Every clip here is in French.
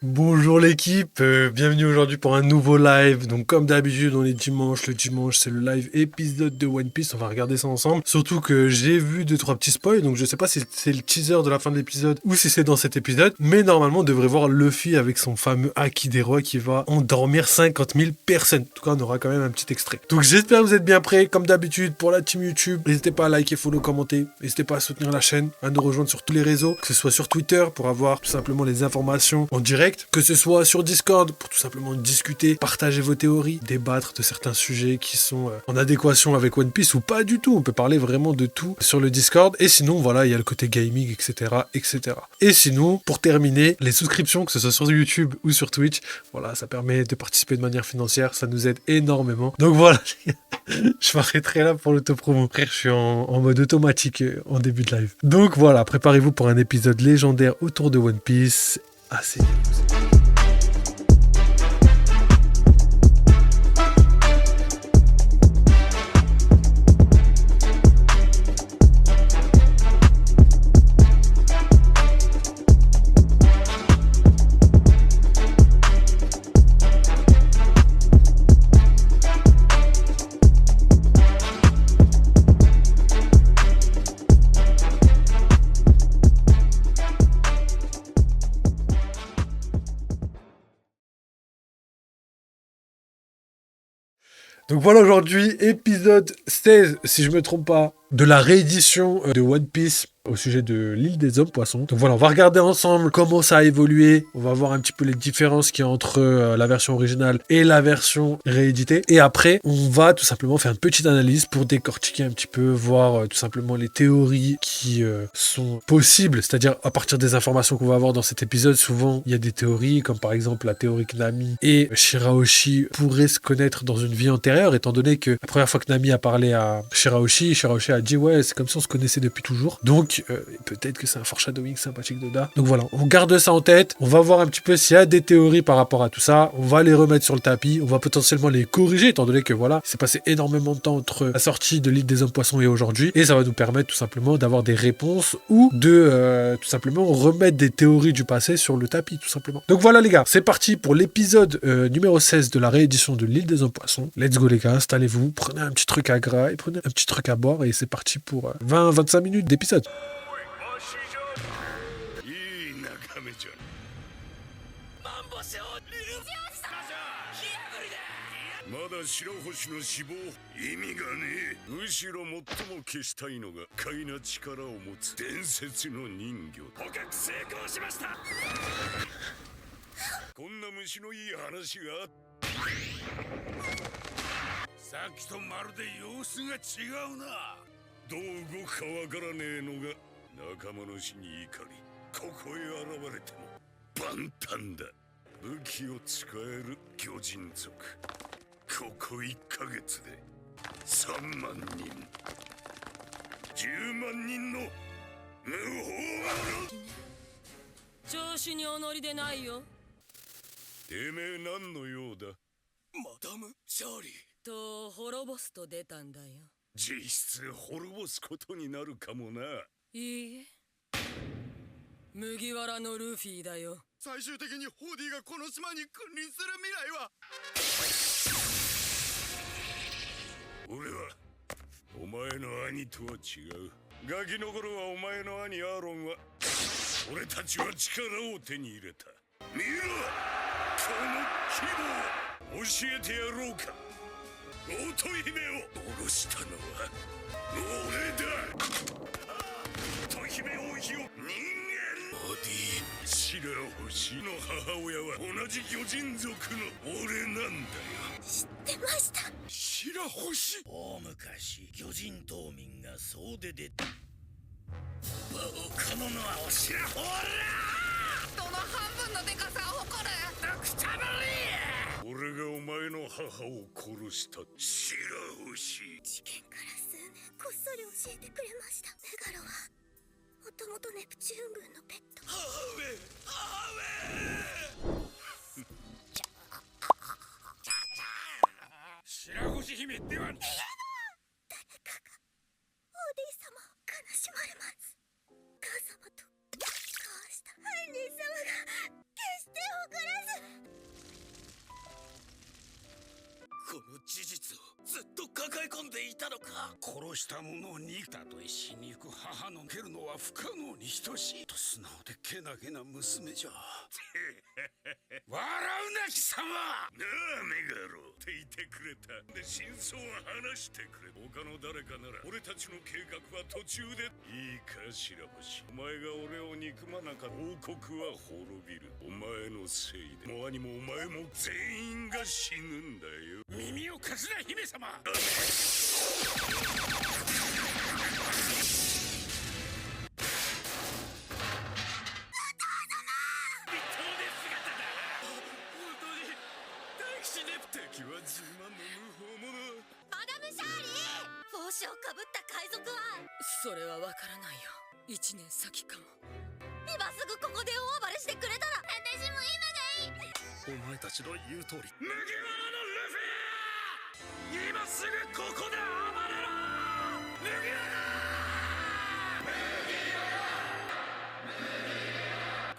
Bonjour l'équipe, bienvenue aujourd'hui pour un nouveau live. Donc comme d'habitude on est dimanche, le dimanche c'est le live épisode de One Piece, on va regarder ça ensemble. Surtout que j'ai vu 2-3 petits spoils, donc je sais pas si c'est le teaser de la fin de l'épisode ou si c'est dans cet épisode. Mais normalement on devrait voir Luffy avec son fameux Haki des rois qui va endormir 50 000 personnes. En tout cas on aura quand même un petit extrait. Donc j'espère que vous êtes bien prêts, comme d'habitude pour la team YouTube. N'hésitez pas à liker, follow, commenter. N'hésitez pas à soutenir la chaîne, à nous rejoindre sur tous les réseaux, que ce soit sur Twitter pour avoir tout simplement les informations en direct, que ce soit sur Discord pour tout simplement discuter, partager vos théories, débattre de certains sujets qui sont en adéquation avec One Piece ou pas du tout. On peut parler vraiment de tout sur le Discord. Et sinon, voilà, il y a le côté gaming, etc., etc. Et sinon, pour terminer, les souscriptions, que ce soit sur YouTube ou sur Twitch, voilà, ça permet de participer de manière financière, ça nous aide énormément. Donc voilà, je m'arrêterai là pour l'autopromo. Frère, je suis en mode automatique en début de live. Donc voilà, préparez-vous pour un épisode légendaire autour de One Piece. Assez. Donc voilà aujourd'hui, épisode 16, si je me trompe pas, de la réédition de One Piece au sujet de l'île des hommes poissons. Donc voilà, on va regarder ensemble comment ça a évolué. On va voir un petit peu les différences qu'il y a entre la version originale et la version rééditée. Et après, on va tout simplement faire une petite analyse pour décortiquer un petit peu, voir tout simplement les théories qui sont possibles. C'est-à-dire, à partir des informations qu'on va avoir dans cet épisode, souvent, il y a des théories, comme par exemple la théorie que Nami et Shirahoshi pourraient se connaître dans une vie antérieure, étant donné que la première fois que Nami a parlé à Shirahoshi, Shirahoshi a dit « Ouais, c'est comme si on se connaissait depuis toujours. » Donc, peut-être que c'est un foreshadowing sympathique d'Oda. Donc voilà, on garde ça en tête. On va voir un petit peu s'il y a des théories par rapport à tout ça. On va les remettre sur le tapis. On va potentiellement les corriger, étant donné que voilà, il s'est passé énormément de temps entre la sortie de l'île des hommes poissons et aujourd'hui. Et ça va nous permettre tout simplement d'avoir des réponses ou de tout simplement remettre des théories du passé sur le tapis, tout simplement. Donc voilà les gars, c'est parti pour l'épisode numéro 16 de la réédition de l'île des hommes poissons. Let's go les gars, installez-vous, prenez un petit truc à gras et prenez un petit truc à boire et c'est parti pour 20-25 minutes d'épisode. まだ白星の死亡意味がねえ。むしろ最も消したいのが怪な力を持つ伝説の人魚。捕獲成功しました。こんな虫のいい話がさっきとまるで様子が違うな。どう動くかわからねえのが仲間の死に怒りここへ現れても万端だ。武器を使える巨人族。ここ1ヶ月で3万人10万人の無法者。調子にお乗りでないよ。てめえ何の用だ。マダム・チャーリーと滅ぼすと出たんだよ。実質滅ぼすことになるかもな。いいえ、麦わらのルフィだよ。最終的にホーディがこの島に君臨する未来は。俺はお前の兄とは違う。ガキの頃はお前の兄アーロンは俺たちは力を手に入れた。見ろこの希望教えてやろうか。乙姫を殺したのは俺だ。乙姫王妃を人間ボディ白星の母親は同じ巨人族の俺なんだよ。知ってました。白星。大昔巨人島民が総出でこののはお白ほらどの半分のデカさを誇るドクタブリー。俺がお前の母を殺した白星。事件から数年こっそり教えてくれました。メガロはもともとネプチューン軍のペット。母上母上白星姫ではない。誰かがオーディ様を悲しまれます。母様と交わした犯人様が決して他事実をずっと抱え込んでいたのか。殺した者を憎たとえ死にゆく母の蹴るのは不可能に等しいと素直でけなげな娘じゃ。笑うな貴様。なあメガロって言ってくれた。で真相は話してくれ。他の誰かなら俺たちの計画は途中で。いいか白星、お前が俺を憎まなかった王国は滅びる。お前のせいでも兄もお前も全員が死ぬんだよ。耳を貸すな姫様。敵は10万の無法者。マダム・シャーリー、帽子をかぶった海賊は。それはわからないよ。1年先かも。今すぐここで大暴れしてくれたら私も今がいい。お前たちの言う通り、麦わらのルフィ、今すぐここで暴れろ。麦わら。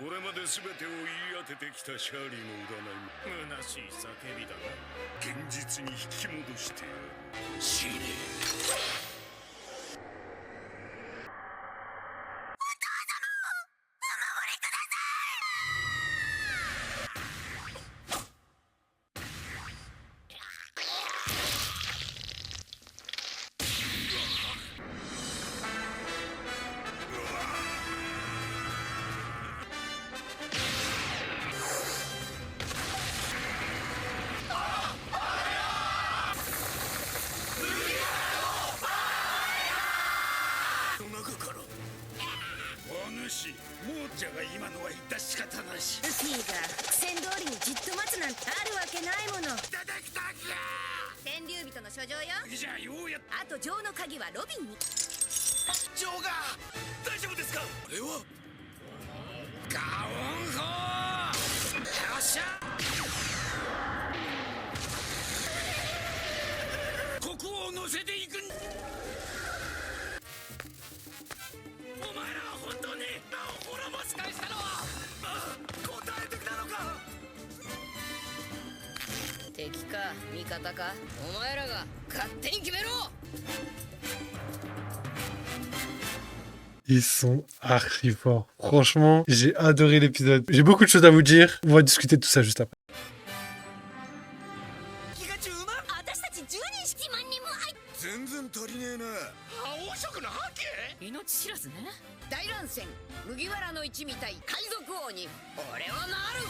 これまで全てを言い当ててきたシャーリーの占いも虚しい叫びだな。現実に引き戻してやる。死ね。モーチャが今のは致し方なし。ルフィが苦戦通りにじっと待つなんてあるわけないもの。出てきたきゃ。天竜人の書状よ。じゃあようやっあと城の鍵はロビンに。ジョーが大丈夫ですか。あれはガオンホー。よっしゃ。ここを乗せていくん。お前らは本当に滅ぼし返したのは答えてきたのか。敵か味方かお前らが勝手に決めろ。Ils sont archi forts. Franchement, j'ai adoré l'épisode. J'ai beaucoup de choses à vous dire. On va discuter de tout ça juste après. 私たち10人7万人も入っ。全然足りねえな。黄色の覇気。命知らずね。大乱戦麦わらの一味対海賊王に俺はなる。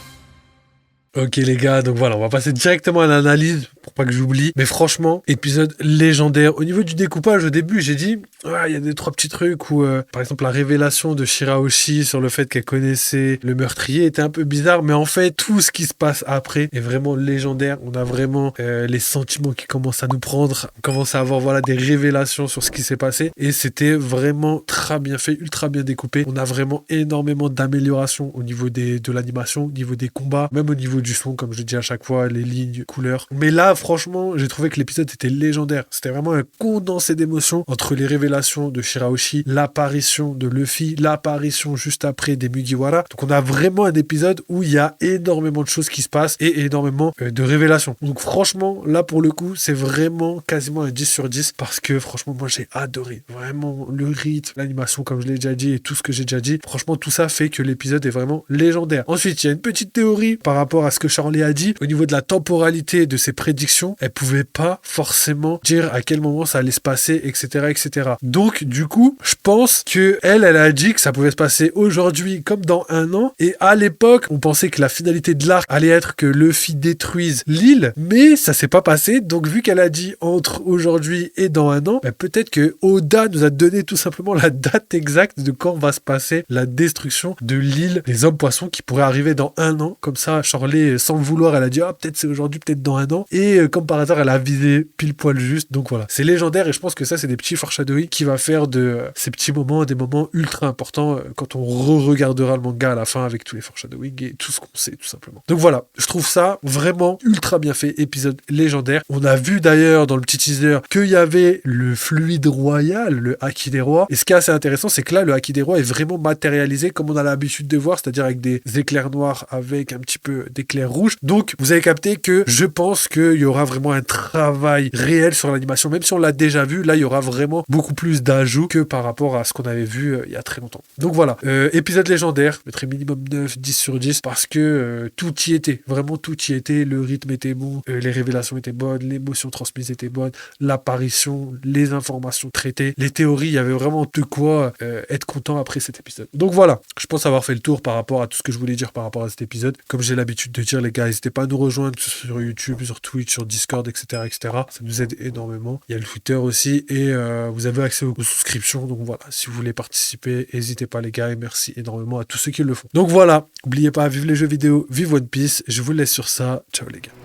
Ok les gars, donc voilà, on va passer directement à l'analyse pour pas que j'oublie. Mais franchement, épisode légendaire. Au niveau du découpage, au début, j'ai dit, ouais, il y a des trois petits trucs où, par exemple, la révélation de Shirahoshi sur le fait qu'elle connaissait le meurtrier était un peu bizarre. Mais en fait, tout ce qui se passe après est vraiment légendaire. On a vraiment les sentiments qui commencent à nous prendre. On commence à avoir voilà des révélations sur ce qui s'est passé. Et c'était vraiment très bien fait, ultra bien découpé. On a vraiment énormément d'améliorations au niveau de l'animation, au niveau des combats, même au niveau du son, comme je dis à chaque fois, les lignes, couleurs. Mais là, franchement, j'ai trouvé que l'épisode était légendaire. C'était vraiment un condensé d'émotions entre les révélations de Shirahoshi, l'apparition de Luffy, l'apparition juste après des Mugiwara. Donc on a vraiment un épisode où il y a énormément de choses qui se passent et énormément de révélations. Donc franchement, là pour le coup, c'est vraiment quasiment un 10 sur 10 parce que franchement, moi j'ai adoré. Vraiment le rythme, l'animation, comme je l'ai déjà dit, et tout ce que j'ai déjà dit. Franchement, tout ça fait que l'épisode est vraiment légendaire. Ensuite, il y a une petite théorie par rapport à ce que Charlie a dit. Au niveau de la temporalité de ses prédictions, elle pouvait pas forcément dire à quel moment ça allait se passer, etc., etc. Donc, du coup, je pense que elle a dit que ça pouvait se passer aujourd'hui comme dans un an. Et à l'époque, on pensait que la finalité de l'arc allait être que Luffy détruise l'île, mais ça s'est pas passé. Donc, vu qu'elle a dit entre aujourd'hui et dans un an, bah, peut-être que Oda nous a donné tout simplement la date exacte de quand va se passer la destruction de l'île des hommes poissons qui pourrait arriver dans un an. Comme ça, Charlie, sans le vouloir, elle a dit ah peut-être c'est aujourd'hui, peut-être dans un an. Et comme par hasard, elle a visé pile poil juste. Donc voilà, c'est légendaire et je pense que ça, c'est des petits foreshadowing qui va faire de ces petits moments des moments ultra importants quand on re-regardera le manga à la fin avec tous les foreshadowing et tout ce qu'on sait tout simplement. Donc voilà, je trouve ça vraiment ultra bien fait, épisode légendaire. On a vu d'ailleurs dans le petit teaser qu'il y avait le fluide royal, le haki des rois. Et ce qui est assez intéressant, c'est que là, le haki des rois est vraiment matérialisé comme on a l'habitude de voir, c'est-à-dire avec des éclairs noirs, avec un petit peu des éclair rouge. Donc, vous avez capté que je pense qu'il y aura vraiment un travail réel sur l'animation. Même si on l'a déjà vu, là, il y aura vraiment beaucoup plus d'ajouts que par rapport à ce qu'on avait vu il y a très longtemps. Donc voilà, épisode légendaire, je mettrai minimum 9, 10 sur 10 parce que tout y était, vraiment tout y était, le rythme était bon, les révélations étaient bonnes, l'émotion transmise était bonne, l'apparition, les informations traitées, les théories, il y avait vraiment de quoi être content après cet épisode. Donc voilà, je pense avoir fait le tour par rapport à tout ce que je voulais dire par rapport à cet épisode. Comme j'ai l'habitude de dire, les gars, n'hésitez pas à nous rejoindre sur YouTube, sur Twitch, sur Discord, etc., etc. Ça nous aide énormément. Il y a le Twitter aussi et vous avez accès aux souscriptions. Donc voilà, si vous voulez participer, n'hésitez pas les gars et merci énormément à tous ceux qui le font. Donc voilà, n'oubliez pas, vive les jeux vidéo, vive One Piece. Je vous laisse sur ça. Ciao les gars.